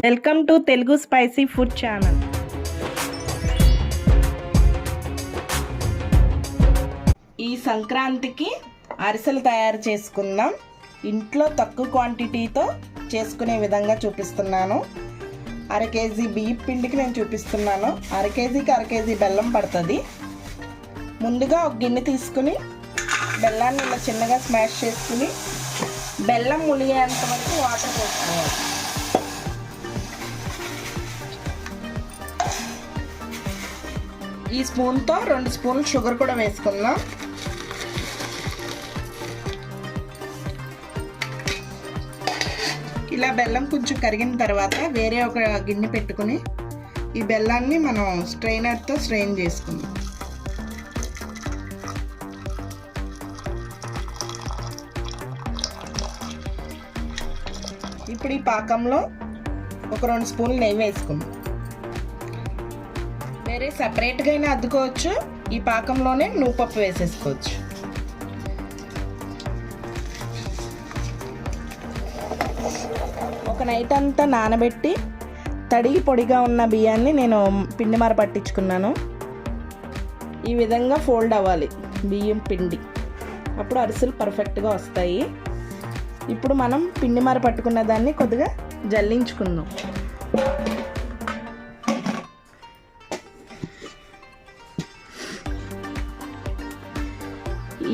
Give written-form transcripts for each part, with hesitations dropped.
Welcome to Telugu spicy food channel. ఈ సంక్రాంతికి అరిసెలు తయారు చేసుకుందాం. ఇంట్లో తక్కువ క్వాంటిటీతో చేసుకునే విధంగా చూపిస్తున్నాను. అర కేజీ బియ్యం పిండికి నేను చూపిస్తున్నాను. అర కేజీకి అర కేజీ బెల్లం పడుతుంది. ముందుగా ఒక గిన్నె తీసుకుని బెల్లాన్ని ఇలా చిన్నగా స్మాష్ చేసుకుని బెల్లం ములిగేంత వరకు వాటర్ పోసుకోవాలి. ఈ స్పూన్తో 2 స్పూన్లు షుగర్ కూడా వేసుకుందాం. ఇలా బెల్లం కొంచెం కరిగిన తర్వాత వేరే ఒక గిన్నె పెట్టుకుని ఈ బెల్లాన్ని మనం స్ట్రైనర్తో స్ట్రెయిన్ చేసుకుందాం. ఇప్పుడు ఈ పాకంలో ఒక 2 స్పూన్లు నెయ్యి వేసుకుందాం. వేరే సపరేట్గా అయినా అద్దుకోవచ్చు. ఈ పాకంలోనే నువ్వుపప్పు వేసేసుకోవచ్చు. ఒక నైట్ అంతా నానబెట్టి తడిగి పొడిగా ఉన్న బియ్యాన్ని నేను పిండి మర పట్టించుకున్నాను. ఈ విధంగా ఫోల్డ్ అవ్వాలి బియ్యం పిండి, అప్పుడు అరిసెలు పర్ఫెక్ట్గా వస్తాయి. ఇప్పుడు మనం పిండి మర పట్టుకున్న దాన్ని కొద్దిగా జల్లించుకుందాం.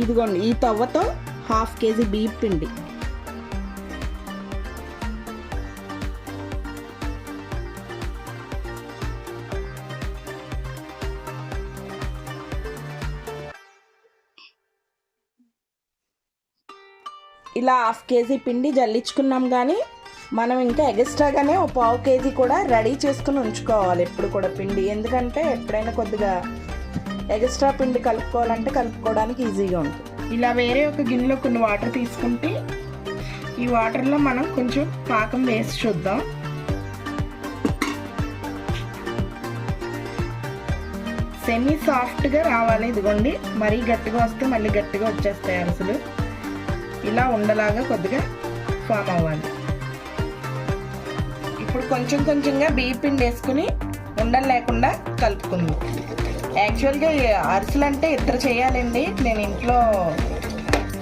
ఇదిగోండి, ఈ తవ్వతో 1/2 కేజీ బియ్యం పిండి. ఇలా 1/2 కేజీ పిండి జల్లించుకున్నాం, కానీ మనం ఇంకా ఎక్స్ట్రాగానే ఒక 1/2 కేజీ కూడా రెడీ చేసుకుని ఉంచుకోవాలి ఎప్పుడు కూడా పిండి. ఎందుకంటే ఎప్పుడైనా కొద్దిగా ఎక్స్ట్రా పిండి కలుపుకోవాలంటే కలుపుకోవడానికి ఈజీగా ఉంటుంది. ఇలా వేరే ఒక గిన్నెలో కొన్ని వాటర్ తీసుకుంటే ఈ వాటర్లో మనం కొంచెం పాకం వేసి చూద్దాం. సెమీ సాఫ్ట్గా రావాలి. ఇదిగోండి, మరీ గట్టిగా వస్తే మళ్ళీ గట్టిగా వచ్చేస్తాయి అరిసెలు. ఇలా ఉండలాగా కొద్దిగా ఫామ్ అవ్వాలి. ఇప్పుడు కొంచెం కొంచెంగా బియ్యం పిండి వేసుకుని ఉండలు లేకుండా కలుపుకుందాం. యాక్చువల్గా అరిసెలు అంటే ఇద్దరు చేయాలండి. నేను ఇంట్లో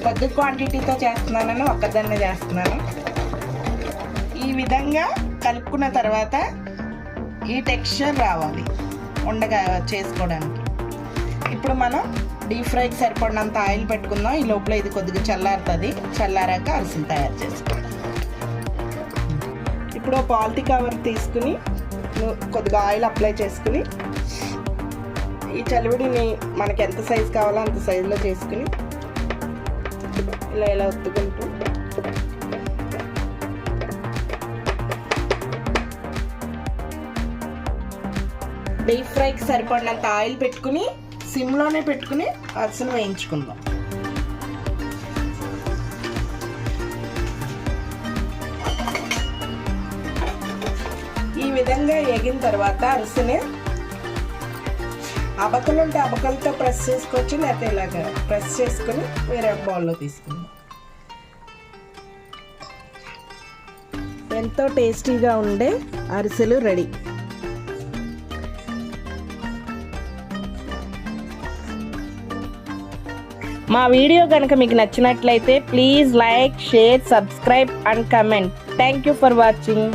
కొద్ది క్వాంటిటీతో చేస్తున్నానని ఒక్కదాన్నే చేస్తున్నాను. ఈ విధంగా కలుపుకున్న తర్వాత ఈ టెక్స్చర్ రావాలి ఉండగా చేసుకోవడానికి. ఇప్పుడు మనం డీప్ ఫ్రైకి సరిపడినంత ఆయిల్ పెట్టుకుందాం. ఈ లోపల ఇది కొద్దిగా చల్లారుతుంది. చల్లారాక అరిసెలు తయారు చేసుకోవాలి. ఇప్పుడు పాలిథీ కవర్ తీసుకుని కొద్దిగా ఆయిల్ అప్లై చేసుకుని ఈ చలివిడిని మనకి ఎంత సైజు కావాలో అంత సైజులో చేసుకుని ఇలా ఒత్తుకుంటూ డీప్ ఫ్రైకి సరిపడినంత ఆయిల్ పెట్టుకుని సిమ్లోనే పెట్టుకుని అరిసెలు వేయించుకుందాం. ఈ విధంగా వేగిన తర్వాత అరిసెని అబకలు ఉంటే అబకలతో ప్రెస్ చేసుకోవచ్చు, లేకపోతే ఇలాగా ప్రెస్ చేసుకుని వేరే బౌల్లో తీసుకుందాం. ఎంతో టేస్టీగా ఉండే అరిసెలు రెడీ. మా వీడియో కనుక మీకు నచ్చినట్లయితే please like, share, subscribe and comment. Thank you for watching.